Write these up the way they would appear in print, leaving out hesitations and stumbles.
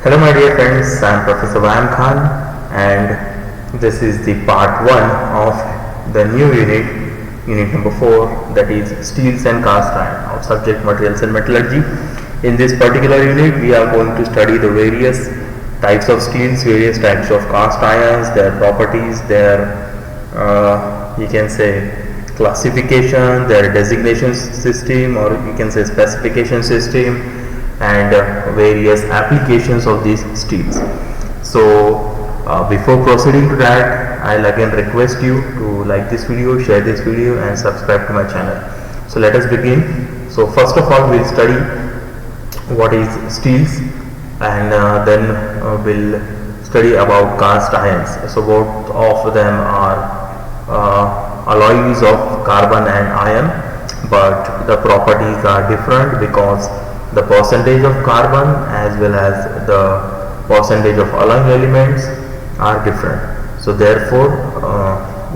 Hello my dear friends, I am Professor Vayam Khan and this is the part 1 of the new unit number 4, that is steels and cast iron of subject materials and metallurgy. In this particular unit we are going to study the various types of steels, various types of cast irons, their properties, their you can say classification, their designation system, or you can say specification system, and various applications of these steels. So before proceeding to that, I'll again request you to like this video, share this video and subscribe to my channel. So let us begin. So first of all we'll study what is steels, and then we'll study about cast irons. So both of them are alloys of carbon and iron, but the properties are different because the percentage of carbon as well as the percentage of alloying elements are different. So therefore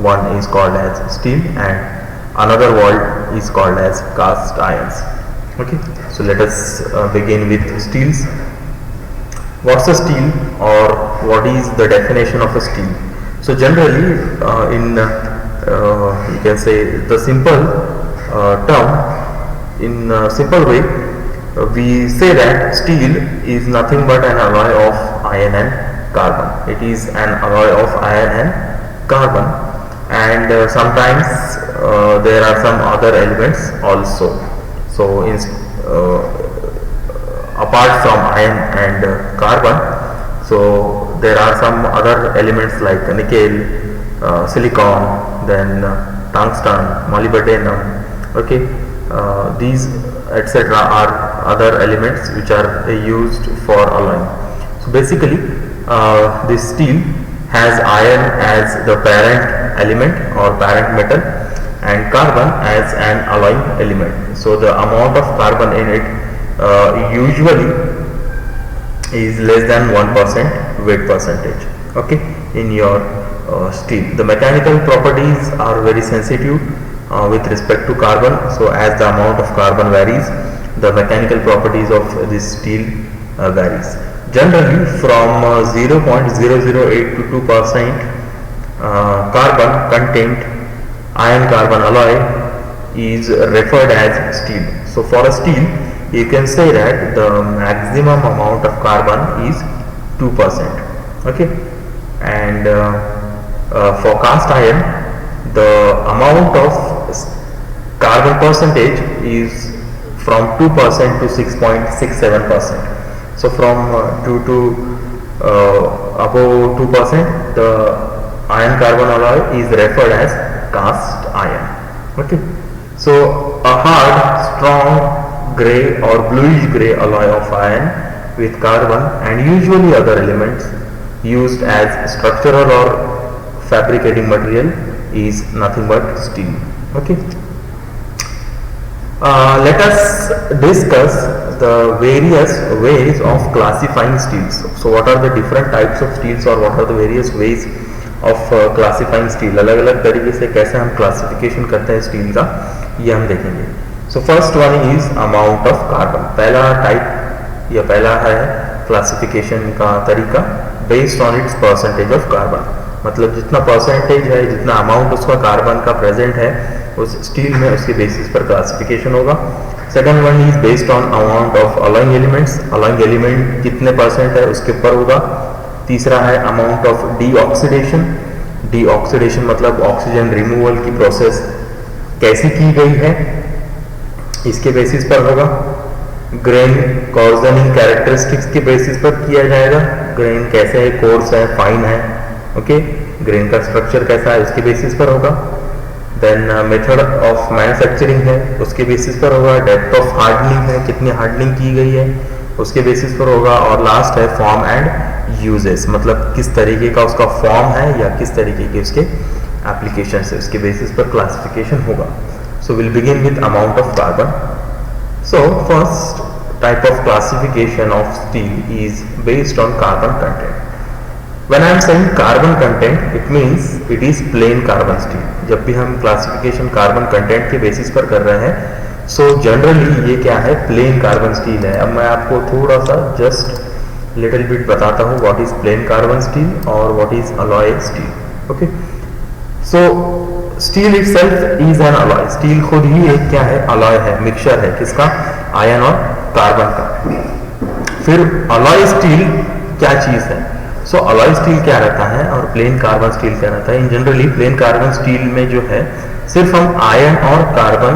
one is called as steel and another one is called as cast irons. Okay, so let us begin with steels. What's a steel, or what is the definition of a steel? So generally in you can say the simple term, in simple way, we say that steel is nothing but an alloy of iron and carbon. It is an alloy of iron and carbon, and sometimes there are some other elements also. So apart from iron and carbon, so there are some other elements like nickel, silicon, then tungsten, molybdenum. Okay, these etc. are other elements which are used for alloying. So basically this steel has iron as the parent element or parent metal and carbon as an alloying element. So the amount of carbon in it usually is less than 1% weight percentage, okay, in your steel. The mechanical properties are very sensitive with respect to carbon. So as the amount of carbon varies, the mechanical properties of this steel varies. Generally from 0.008 to 2% carbon content iron carbon alloy is referred as steel. So for a steel you can say that the maximum amount of carbon is 2%, okay, and for cast iron the amount of carbon percentage is from 2% to 6.67%. So from 2 to above 2%, the iron carbon alloy is referred as cast iron. Okay, so a hard, strong grey or bluish grey alloy of iron with carbon and usually other elements used as structural or fabricating material is nothing but steel. Okay, let us discuss the various ways of classifying steels. So what are the different types of steels, or what are the various ways of classifying steel? अलग अलग तरीके से कैसे हम classification करते हैं steel का, ये हम देखेंगे. So first one is amount of carbon. पहला टाइप या पहला है क्लासिफिकेशन का तरीका based on it's percentage of carbon. मतलब जितना परसेंटेज है, जितना अमाउंट उसका कार्बन का प्रेजेंट है उस स्टील में, उसके बेसिस पर क्लासिफिकेशन होगा. Second one is based on amount of alloying elements. Alloying element कितने परसेंट है उसके ऊपर होगा. तीसरा है अमाउंट ऑफ डीऑक्सीडेशन. डीऑक्सीडेशन मतलब ऑक्सीजन रिमूवल की प्रोसेस कैसी की गई है, इसके बेसिस पर होगा. ग्रेन कॉर्जनिंग कैरेक्टरिस्टिक्स के बेसिस पर किया जाएगा. ग्रेन कैसे है, कोर्स है, फाइन है, ओके, ग्रेन का स्ट्रक्चर कैसा है उसके बेसिस पर होगा. देन मेथड ऑफ मैन्युफैक्चरिंग है उसके बेसिस पर होगा. डेप्थ ऑफ हार्डनिंग है, कितनी हार्डनिंग की गई है उसके बेसिस पर होगा. और लास्ट है फॉर्म एंड यूजेस, मतलब किस तरीके का उसका फॉर्म है या किस तरीके के उसके एप्लीकेशन है, उसके बेसिस पर क्लासिफिकेशन होगा. So we'll begin with amount of carbon. So first type of classification of steel is based on carbon content. When I am saying carbon content, it means it is plain carbon steel. जब भी हम classification carbon content के basis पर कर रहे हैं, so generally ये क्या है, plain carbon steel है. अब मैं आपको थोड़ा सा just लिटिल बिट बताता हूँ what is plain carbon steel और what is alloy steel. Okay, so steel itself is an alloy. Steel खुद ही एक क्या है, अलॉय है, मिक्सचर है, किसका, आयन और कार्बन का। फिर अलॉय स्टील क्या चीज है, सो अलॉय स्टील क्या रहता है और प्लेन कार्बन स्टील क्या रहता है। इन जनरली प्लेन कार्बन स्टील में जो है सिर्फ हम आयन और कार्बन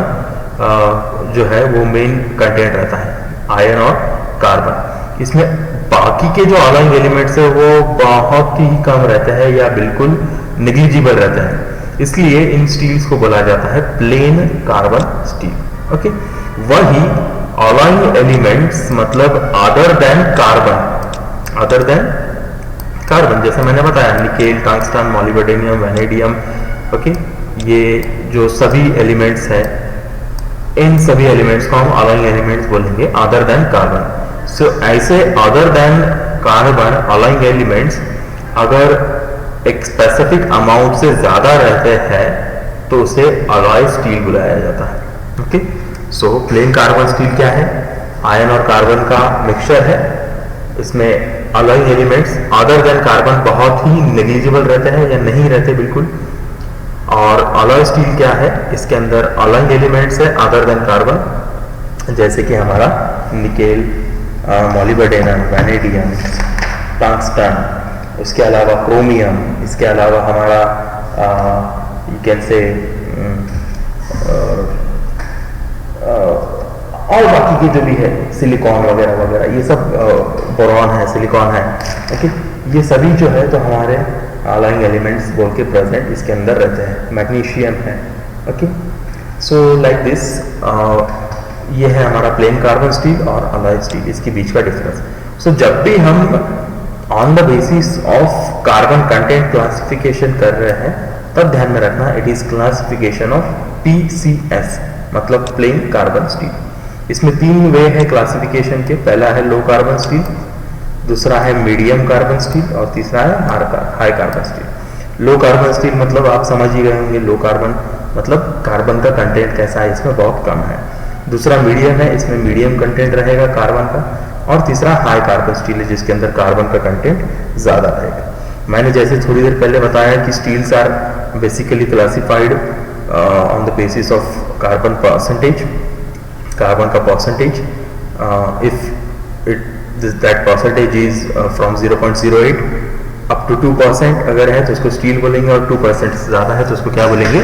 जो है वो मेन कंटेंट रहता है, आयन और कार्बन। इसमें बाकी के जो अलॉइंग एलिमेंट्स है वो बहुत ही कम रहते हैं या बिल्कुल निग्लिजिबल रहते हैं, इसलिए इन स्टील्स को बोला जाता है प्लेन कार्बन स्टील। ओके, वही अलॉइंग एलिमेंट्स मतलब other than carbon, other than carbon, जैसे मैंने बताया निकेल, टंगस्टन, मोलिब्डेनियम, वैनेडियम। ओके, ये जो सभी एलिमेंट्स हैं, इन सभी एलिमेंट्स को हम अलॉइंग एलिमेंट्स बोलेंगे अदर देन कार्बन। सो ऐसे other than carbon alloying elements अगर एक स्पेसिफिक अमाउंट से ज्यादा रहते हैं तो उसे अलॉय स्टील बुलाया जाता है। Okay, so plane carbon steel क्या है, आयन और कार्बन का मिक्सचर है। इसमें alloying elements other than carbon बहुत ही नेग्लिजिबल रहते हैं या नहीं रहते बिल्कुल। और अलॉय स्टील क्या है, इसके अंदर अलॉइंग एलिमेंट्स है अदर देन कार्बन, जैसे कि हमारा निकेल, मोलिब्डेनम, वैनेडियम, टंगस्टन, उसके अलावा क्रोमियम, इसके अलावा हमारा कैन से और बाकी के जो भी है सिलिकॉन वगैरह वगैरह, ये सब बोरॉन है, सिलिकॉन है। ओके, ये सभी जो है तो हमारे अलॉइंग एलिमेंट्स बोल के प्रेजेंट इसके अंदर रहते हैं। मैग्नीशियम है। ओके, सो लाइक दिस ये है हमारा प्लेन कार्बन स्टील और अलॉय स्टील, इसके बीच का डिफरेंस। सो जब भी हम on the basis of carbon content classification कर रहे हैं तब ध्यान में रखना it is classification of PCS मतलब प्लेन कार्बन स्टील। इसमें 3 वे है क्लासिफिकेशन के, पहला है लो कार्बन स्टील, दूसरा है मीडियम कार्बन स्टील और तीसरा है high carbon steel. Low carbon steel मतलब आप समझ ही गए होंगे, लो कार्बन मतलब कार्बन का कंटेंट कैसा है, इसमें बहुत कम है। दूसरा मीडियम है, इसमें मीडियम कंटेंट रहेगा कार्बन का। और तीसरा हाई कार्बन स्टील है जिसके अंदर कार्बन का कंटेंट ज्यादा रहेगा। मैंने जैसे थोड़ी देर पहले बताया कि steels are basically classified on the basis of carbon percentage, carbon का परसेंटेज। If it that percentage is from 0.08 up to 2% अगर है तो उसको स्टील बोलेंगे, और 2% से ज़्यादा है तो उसको क्या बोलेंगे,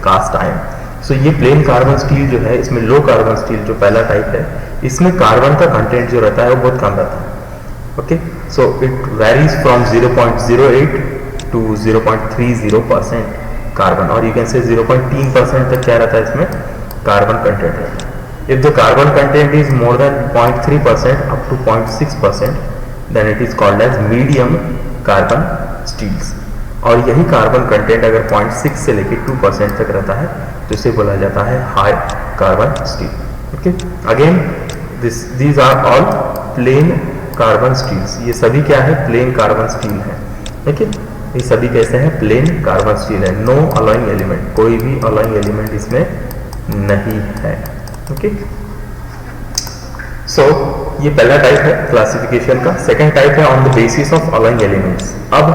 कास्ट आयरन। सो ये प्लेन कार्बन स्टील जो है, इसमें लो कार्बन स्टील जो पहला टाइप है, इसमें कार्बन का कंटेंट जो रहता है वो बहुत कम रहता है। Okay, so it varies from 0.08 to 0.30% carbon, और यू कैन से 0.3% तक क्या रहता है इसमें कार्बन कंटेंट रहता है। If the carbon content is more than 0.3% up to 0.6%, then it is called as medium carbon steels. और यही कार्बन कंटेंट अगर 0.6 से लेकर 2% तक रहता है तो इसे बोला जाता है high carbon steel. Okay, again these are all plain carbon steels। ये सभी क्या है, प्लेन कार्बन स्टील है। ठीक है, ये सभी कैसे हैं, प्लेन कार्बन स्टील है। नो अलॉइंग एलिमेंट, कोई भी अलॉइंग एलिमेंट इसमें नहीं है। ओके, सो ये पहला टाइप है क्लासिफिकेशन का। सेकंड टाइप है on the basis of alloying elements. अब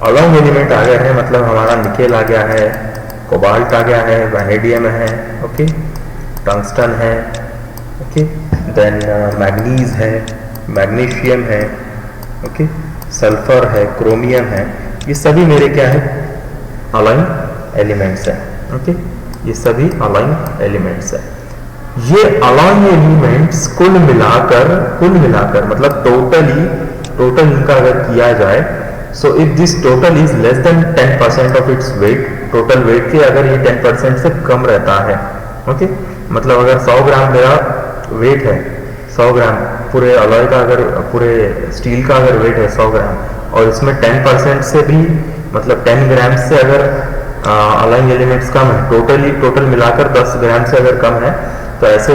अलॉइंग एलिमेंट आ गया है, मतलब हमारा निकेल आ गया है, कोबाल्ट आ गया है, वैनेडियम है, ओके, टंगस्टन है, ओके, देन मैग्नीज है, मैग्नीशियम है, ओके, सल्फर है, क्रोमियम है। ये सभी मेरे क्या है, अलॉइंग एलिमेंट्स है। ओके, ये सभी अलॉइंग एलिमेंट्स है। ये अलॉइंग एलिमेंट्स कुल मिलाकर मतलब टोटल इनका अगर किया जाए, so if this total is less than 10% of its weight, total weight के अगर ये 10% से कम रहता है, ओके, मतलब अगर 100 ग्राम मेरा वेट है, 100 ग्राम पूरे अलॉय का, अगर पूरे स्टील का अगर वेट है 100 ग्राम और इसमें 10% से भी मतलब 10 ग्राम से अगर अलॉइंग एलिमेंट्स कम है, टोटल मिलाकर 10 ग्राम से अगर कम है तो ऐसे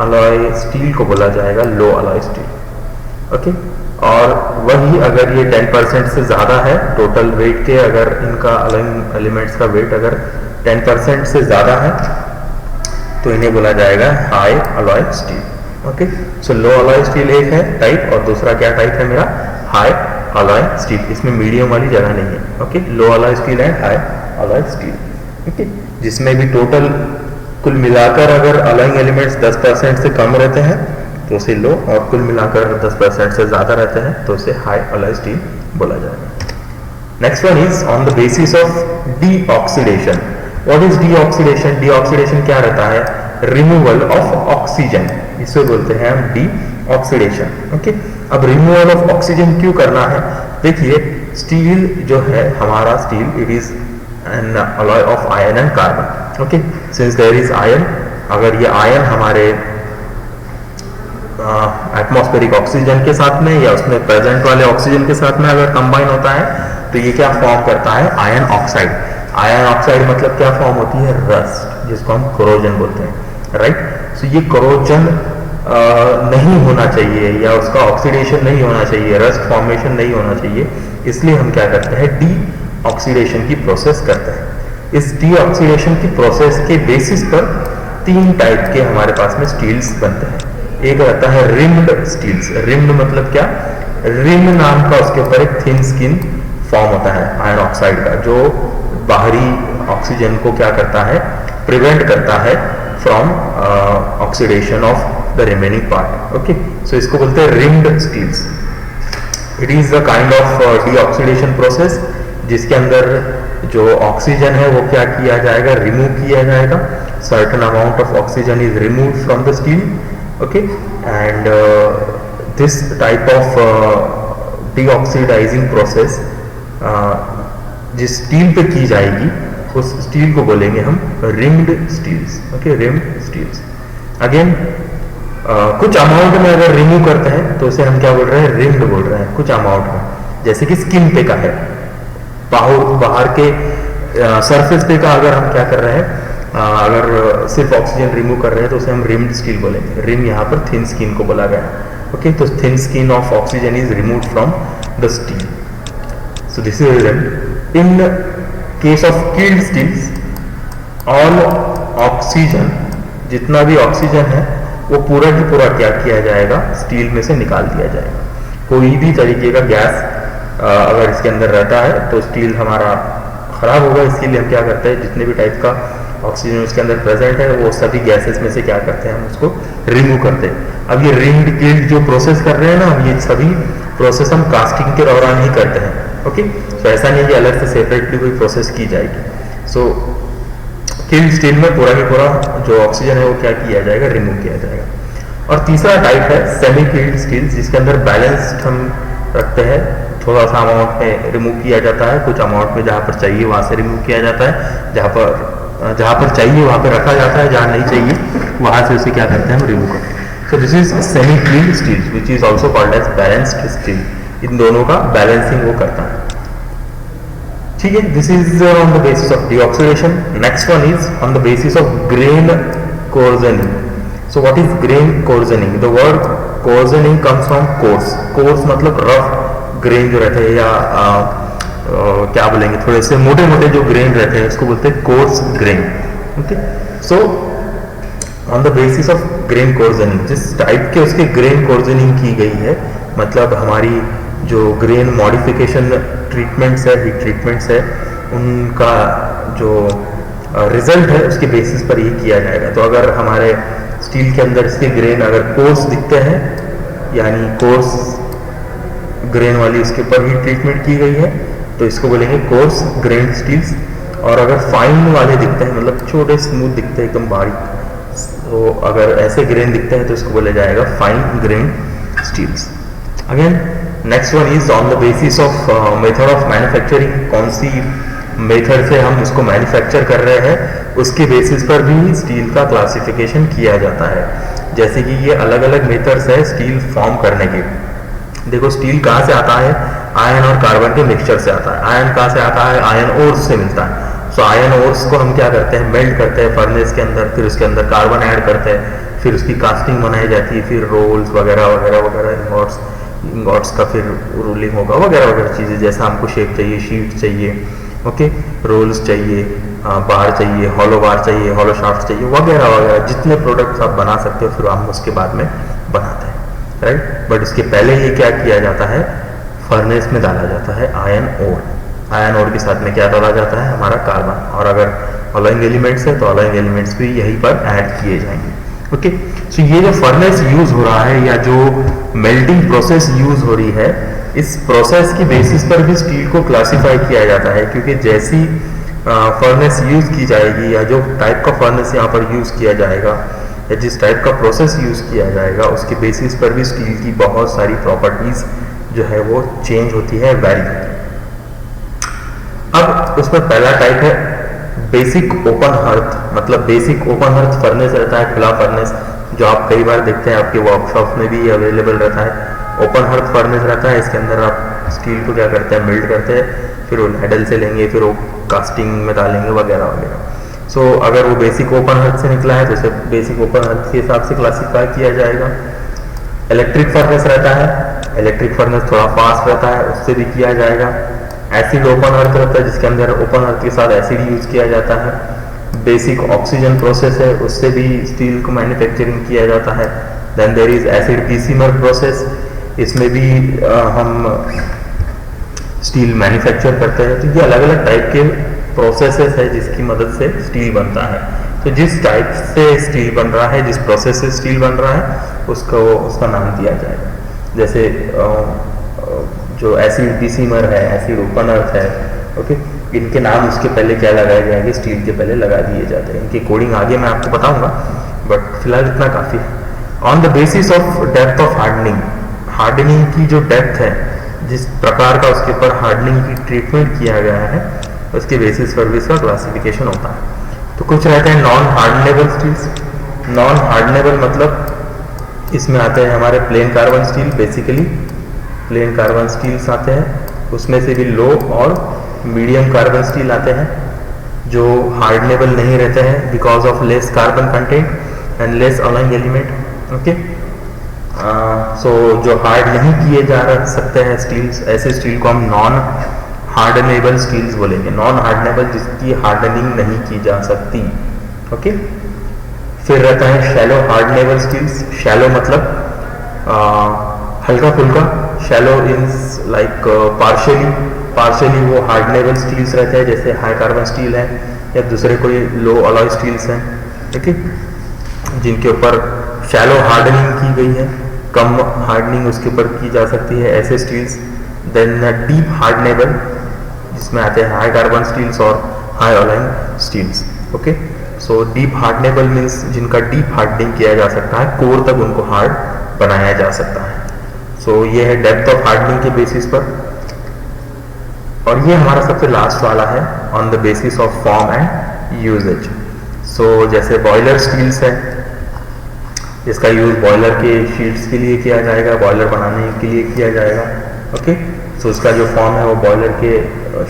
अलॉय स्टील को बोला जाएगा लो अलॉय स्टील। ओके, और वही अगर ये 10% से ज़्यादा है टोटल वेट के, अगर इनका अलॉइंग एलिमेंट्स का वेट अगर 10% से ज़्यादा है तो इन्हें बोला जाएगा हाई अलॉय स्टील। ओके, सो लो अलॉय स्टील एक है टाइप, और दूसरा क्या टाइप है मेरा, हाई अलॉय स्टील। इसमें मीडियम वाली जगह नहीं है। Okay, low alloy steel and high alloy steel. Okay, जिसमें भी टोटल कुल मिलाकर अगर अलॉइंग एलिमेंट्स 10% से कम रहते हैं तो उसे लो, और कुल मिलाकर 10% से ज्यादा रहते हैं तो उसे हाई अलॉय स्टील बोला जाएगा। Next one is on the basis of deoxidation. What is deoxidation? Deoxidation क्या रहता है, रिमूवल ऑफ ऑक्सीजन, इसे बोलते हैं हम डीऑक्सीडेशन। ओके, अब रिमूवल ऑफ ऑक्सीजन क्यों करना है? देखिए, स्टील जो है हमारा steel, it is an alloy of iron and carbon. Okay, since there is iron, अगर ये आयरन हमारे एटमॉस्फेरिक ऑक्सीजन के साथ में या उसमें प्रेजेंट वाले ऑक्सीजन के साथ में अगर कंबाइन होता है तो ये क्या फॉर्म करता है, आयरन ऑक्साइड। आयरन ऑक्साइड मतलब क्या फॉर्म होती है, रस्ट, जिसको हम कोरोजन बोलते हैं, राइट। सो ये कोरोजन नहीं होना चाहिए या उसका ऑक्सीडेशन नहीं होना चाहिए, रस्ट फॉर्मेशन नहीं होना चाहिए, इसलिए हम क्या करते हैं, डी ऑक्सीडेशन की प्रोसेस करते हैं। इस डी ऑक्सीडेशन की प्रोसेस के बेसिस पर 3 टाइप के हमारे पास में स्टील्स बनते हैं। एक रहता है रिम्ड स्टील्स। रिम्ड मतलब क्या, रिम नाम का उसके ऊपर एक थिन स्किन फॉर्म होता है आयरन ऑक्साइड का, जो बाहरी ऑक्सीजन को क्या करता है, प्रिवेंट करता है from oxidation of the remaining part. Okay, so इसको बोलते हैं rimmed steels. It is a kind of deoxidation process जिसके अंदर जो ऑक्सीजन है वो क्या किया जाएगा, रिमूव किया जाएगा। Certain amount of oxygen is removed from the steel. Okay, and this type of deoxidizing process जिस स्टील पे की जाएगी उस स्टील को बोलेंगे हम rimmed steels. Okay, rimmed steels. Again कुछ अमाउंट में अगर रिमूव करते हैं तो उसे हम क्या बोल रहे हैं, रिम्ड बोल रहे हैं, कुछ अमाउंट में। जैसे कि स्किन पे का है, बाहर के सरफेस पे का अगर हम क्या कर रहे हैं, अगर सिर्फ ऑक्सीजन रिमूव कर रहे हैं तो उसे हम रिम्ड स्टील बोलेंगे। रिम यहाँ पर थिन स्किन को बोला गया है। ओके, तो thin skin of oxygen is removed from the steel, so this is rimmed. In case of killed steels, all oxygen, जितना भी ऑक्सीजन है वो पूरा की पूरा क्या किया जाएगा, स्टील में से निकाल दिया जाएगा। कोई भी तरीके का गैस अगर इसके अंदर रहता है तो स्टील हमारा खराब होगा। इसके लिए हम क्या करते हैं, जितने भी टाइप का ऑक्सीजन उसके अंदर प्रेजेंट है वो सभी गैसेस में से क्या करते हैं, हम उसको रिमूव करते हैं। अब ये रिम्ड किल्ड जो प्रोसेस कर रहे हैं ना, ये सभी प्रोसेस हम कास्टिंग के दौरान ही करते हैं। ओके, तो ऐसा नहीं कि अलग से सेपरेटली कोई प्रोसेस की जाएगी। सो किल्ड स्टील में पूरा का पूरा जो ऑक्सीजन है वो क्या किया जाएगा, रिमूव किया जाएगा। और तीसरा टाइप है सेमी किल्ड स्टील, जिसके अंदर बैलेंस्ड हम रखते हैं, थोड़ा सा अमाउंट में रिमूव किया जाता है, कुछ अमाउंट में जहाँ पर चाहिए वहाँ से रिमूव किया जाता है, जहाँ पर चाहिए वहाँ पर रखा जाता है, जहाँ नहीं चाहिए वहाँ से उसे क्या करते हैं, हम रिमूव करते हैं। So this is semi killed steel which is also called as balanced steel. इन दोनों का बैलेंसिंग वो करता है। ठीक है, this is on the basis of deoxidation. Next one is on the basis of grain coarsening. So what is grain coarsening? The word coarsening comes from coarse. Coarse मतलब rough grain जो रहते हैं, या क्या बोलेंगे, थोड़े से मोटे मोटे जो ग्रेन रहते हैं उसको बोलते हैं coarse grain. Okay, so on the basis of grain coarsening, जिस टाइप के उसके ग्रेन कोर्जनिंग की गई है, मतलब हमारी जो ग्रेन मॉडिफिकेशन ट्रीटमेंट्स है, हीट ट्रीटमेंट्स है, उनका जो रिजल्ट है उसके बेसिस पर ये किया जाएगा। तो अगर हमारे स्टील के अंदर इसके ग्रेन अगर कोर्स दिखते हैं, यानी कोर्स ग्रेन वाली इसके ऊपर हीट ट्रीटमेंट की गई है, तो इसको बोलेंगे कोर्स ग्रेन स्टील्स। और अगर फाइन वाले दिखते हैं, मतलब छोटे स्मूथ दिखते हैं, एकदम बारीक, तो अगर ऐसे ग्रेन दिखते हैं तो इसको बोला जाएगा fine grain steels. Again next one is on the basis of method of manufacturing. कौन सी मेथड से हम उसको मैन्युफैक्चर कर रहे हैं उसके बेसिस पर भी स्टील का क्लासिफिकेशन किया जाता है। जैसे कि ये अलग अलग मेथड्स है स्टील फॉर्म करने के। देखो, स्टील कहाँ से आता है, आयरन और कार्बन के मिक्सचर से आता है। आयरन कहाँ से आता है, आयरन ओर्स से मिलता है। सो आयरन ओर्स को हम क्या करते हैं, मेल्ट करते हैं फर्नेस के अंदर, फिर उसके अंदर कार्बन ऐड करते हैं, फिर उसकी कास्टिंग बनाई जाती है, फिर रोल्स वगैरह वगैरह वगैरह, इंगॉट्स का फिर रोलिंग होगा वगैरह वगैरह चीज़ें। जैसा हमको शेप चाहिए, शीट चाहिए, ओके, रोल्स चाहिए, बार चाहिए, हॉलो बार चाहिए, हॉलो शाफ्ट चाहिए, वगैरह वगैरह जितने प्रोडक्ट्स आप बना सकते हो फिर हम उसके बाद में बनाते हैं, राइट। बट इसके पहले ये क्या किया जाता है, फर्नेस में डाला जाता है आयरन ओर। आयरन ओर के साथ में क्या डाला जाता है, हमारा कार्बन, और अगर अलॉइंग एलिमेंट्स है तो अलॉइंग एलिमेंट्स भी यहीं पर ऐड किए जाएंगे। ओके, सो ये जो फर्नेस यूज हो रहा है या जो मेल्टिंग प्रोसेस यूज हो रही है, इस प्रोसेस की बेसिस पर भी स्टील को क्लासिफाई किया जाता है, क्योंकि जैसी फर्नेस यूज की जाएगी या जो टाइप का फर्नेस यहाँ पर यूज किया जाएगा या जिस टाइप का प्रोसेस यूज किया जाएगा उसके बेसिस पर भी स्टील की बहुत सारी प्रॉपर्टीज जो है वो चेंज होती है, वैरी होती है। अब उसमें पहला टाइप है बेसिक ओपन हर्थ, मतलब बेसिक ओपन हर्थ फर्नेस रहता है, खुला फर्नेस, जो आप कई बार देखते हैं आपके वर्कशॉप में भी अवेलेबल रहता है। ओपन हर्थ फर्नेस रहता है, इसके अंदर आप स्टील को क्या करते हैं, मेल्ट करते हैं, फिर वो लैडल से लेंगे, फिर वो कास्टिंग में डालेंगे वगैरह वगैरह। सो अगर वो बेसिक ओपन हर्थ से निकला है तो इसे बेसिक ओपन हर्थ के हिसाब से क्लासिफाई किया जाएगा। इलेक्ट्रिक फर्नेस रहता है, इलेक्ट्रिक फर्नेस थोड़ा फास्ट रहता है, उससे भी किया जाएगा। एसिड ओपन अर्थ रहता है जिसके अंदर ओपन अर्थ के साथ एसिड यूज किया जाता है। बेसिक ऑक्सीजन प्रोसेस है, उससे भी स्टील को मैन्युफैक्चरिंग किया जाता है। Then there is acid Bessemer process, इसमें भी हम स्टील मैन्युफैक्चर करते हैं। तो ये अलग अलग टाइप के प्रोसेसेस है जिसकी मदद से स्टील बनता है। तो जिस टाइप से स्टील बन रहा है, जिस प्रोसेस से स्टील बन रहा है उसका नाम दिया जाएगा। जैसे जो एसिड डीसीमर है, एसिड ओपन अर्थ है, ओके, इनके नाम उसके पहले क्या लगाए जाएंगे, स्टील के पहले लगा दिए जाते हैं। इनकी कोडिंग आगे मैं आपको बताऊंगा, बट फिलहाल इतना काफ़ी है। On the basis of depth of hardening, hardening की जो डेप्थ है, जिस प्रकार का उसके ऊपर हार्डनिंग की ट्रीटमेंट किया गया है, उसके बेसिस पर भी इसका क्लासिफिकेशन होता है। तो कुछ रहते हैं non hardenable steels. Non hardenable मतलब इसमें आते हैं हमारे plain carbon steel, basically plain carbon steels आते हैं, उसमें से भी लो और मीडियम कार्बन स्टील आते हैं जो हार्डनेबल नहीं रहते हैं because of less carbon content and less alloying element. Okay, so जो हार्ड नहीं किए जा सकते हैं स्टील्स, ऐसे स्टील को हम नॉन हार्डनेबल स्टील्स बोलेंगे। नॉन हार्डनेबल जिसकी हार्डनिंग नहीं की जा सकती। ओके, फिर रहता है शैलो हार्डनेबल स्टील्स। शैलो मतलब हल्का फुल्का, शैलो इज लाइक पार्शियली वो हार्डनेबल स्टील्स रहते हैं, जैसे हाई कार्बन स्टील है या दूसरे कोई लो अलॉय स्टील्स हैं, ठीक है, जिनके ऊपर शैलो हार्डनिंग की गई है, कम हार्डनिंग उसके ऊपर की जा सकती है, ऐसे स्टील्स। देन डीप हार्डनेबल जिसमें आते हैं हाई कार्बन स्टील्स और high alloying steels. Okay, so deep hardenable means जिनका डीप हार्डनिंग किया जा सकता है, कोर तक उनको हार्ड बनाया जा सकता है। सो ये है डेप्थ ऑफ हार्डनिंग के बेसिस पर। और ये हमारा सबसे लास्ट वाला है on the basis of form and usages. So जैसे बॉयलर स्टील्स है, इसका यूज बॉयलर के शीट्स के लिए किया जाएगा, बॉयलर बनाने के लिए किया जाएगा। ओके, सो उसका जो फॉर्म है वो बॉयलर के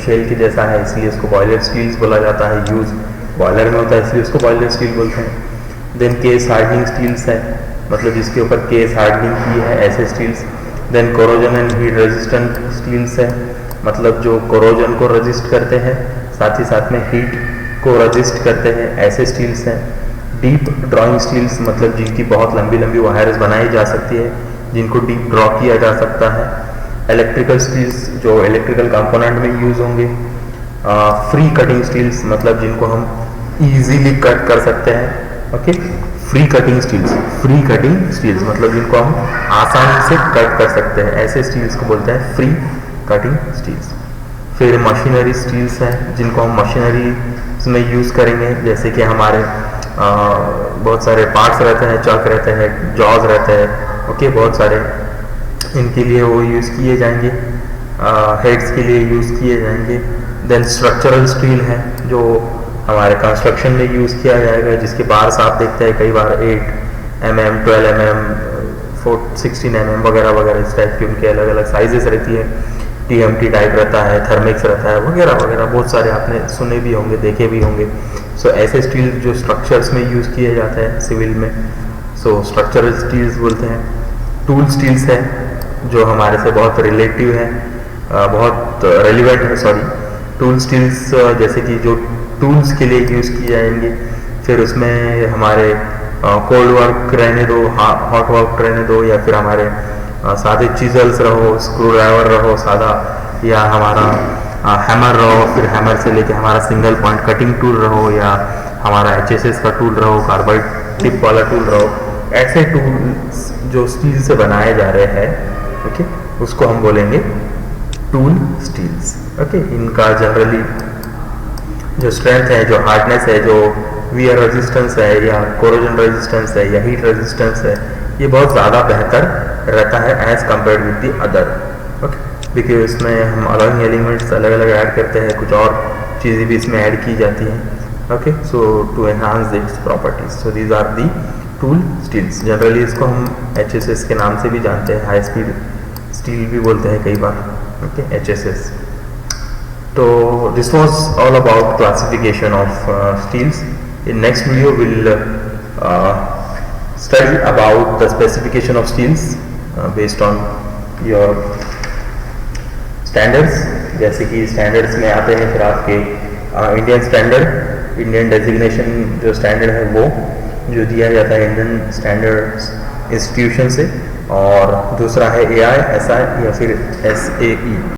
शेल के जैसा है, इसलिए उसको बॉयलर स्टील्स बोला जाता है। यूज बॉयलर में होता है इसलिए उसको बॉयलर स्टील बोलते हैं। देन केस हार्डनिंग स्टील्स है, मतलब जिसके ऊपर केस हार्डनिंग की है, ऐसे steels. Then corrosion and heat resistant steels है, मतलब जो कोरोजन को रजिस्ट करते हैं साथ ही साथ में हीट को रजिस्ट करते हैं, ऐसे स्टील्स हैं। डीप ड्राइंग स्टील्स मतलब जिनकी बहुत लंबी लंबी वायर्स बनाई जा सकती है, जिनको डीप ड्रॉ किया जा सकता है। इलेक्ट्रिकल स्टील्स जो इलेक्ट्रिकल कंपोनेंट में यूज होंगे। फ्री कटिंग स्टील्स मतलब जिनको हम इजीली कट कर सकते हैं। ओके, फ्री कटिंग स्टील्स मतलब जिनको हम आसानी से कट कर सकते हैं, ऐसे स्टील्स को बोलते हैं फ्री कटिंग स्टील्स। फिर मशीनरी स्टील्स हैं जिनको हम मशीनरी में यूज़ करेंगे, जैसे कि हमारे बहुत सारे पार्ट्स रहते हैं, चक रहते हैं, जॉज रहते हैं। ओके, बहुत सारे इनके लिए वो यूज़ किए जाएंगे, हेड्स के लिए यूज़ किए जाएंगे। देन स्ट्रक्चरल स्टील है जो हमारे कंस्ट्रक्शन में यूज़ किया जाएगा, जिसके बार्स आप देखते हैं कई बार 8 mm, 12 mm, 16 mm वगैरह वगैरह, इस टाइप के उनके अलग अलग साइजेस रहती है। TMT टाइप रहता है, थर्मिक्स रहता है, वगैरह वगैरह बहुत सारे आपने सुने भी होंगे, देखे भी होंगे। सो ऐसे स्टील जो स्ट्रक्चर्स में यूज़ किए जाते हैं सिविल में, सो स्ट्रक्चरल स्टील्स बोलते हैं। टूल स्टील्स है जो हमारे से बहुत रिलेटिव है, बहुत रेलिवेंट है। टूल स्टील्स जैसे कि जो टूल्स के लिए यूज़ किए जाएंगे। फिर उसमें हमारे कोल्ड वर्क रहने दो, हॉट वर्क रहने दो, या फिर हमारे सादे चीजल्स रहो, स्क्रू ड्राइवर रहो सादा, या हमारा हैमर रहो, फिर हैमर से लेके हमारा सिंगल पॉइंट कटिंग टूल रहो, या हमारा HSS का टूल रहो, कार्बाइड टिप वाला टूल रहो, ऐसे टूल्स जो स्टील से बनाए जा रहे हैं, ओके, उसको हम बोलेंगे टूल स्टील्स। ओके, इनका जनरली जो स्ट्रेंथ है, जो हार्डनेस है, जो वियर रेजिस्टेंस है, या कोरोजन रेजिस्टेंस है, या हीट रेजिस्टेंस है, ये बहुत ज़्यादा बेहतर रहता है as compare with the other. Okay, because इसमें हम अलॉइंग एलिमेंट्स अलग अलग ऐड करते हैं, कुछ और चीज़ें भी इसमें ऐड की जाती हैं। Okay, so to enhance its properties, so these are the tool steels. Generally इसको हम HSS के नाम से भी जानते हैं, हाई स्पीड स्टील भी बोलते हैं कई बार। Okay, HSS। तो this was all about classification of steels. In next video we'll study about the specification of steels based on your standards। जैसे कि स्टैंडर्ड्स में आते हैं फिर आपके इंडियन स्टैंडर्ड, इंडियन डेजिग्नेशन जो स्टैंडर्ड है वो जो दिया जाता है इंडियन स्टैंडर्ड इंस्टीट्यूशन से, और दूसरा है AI, SI या फिर SAE।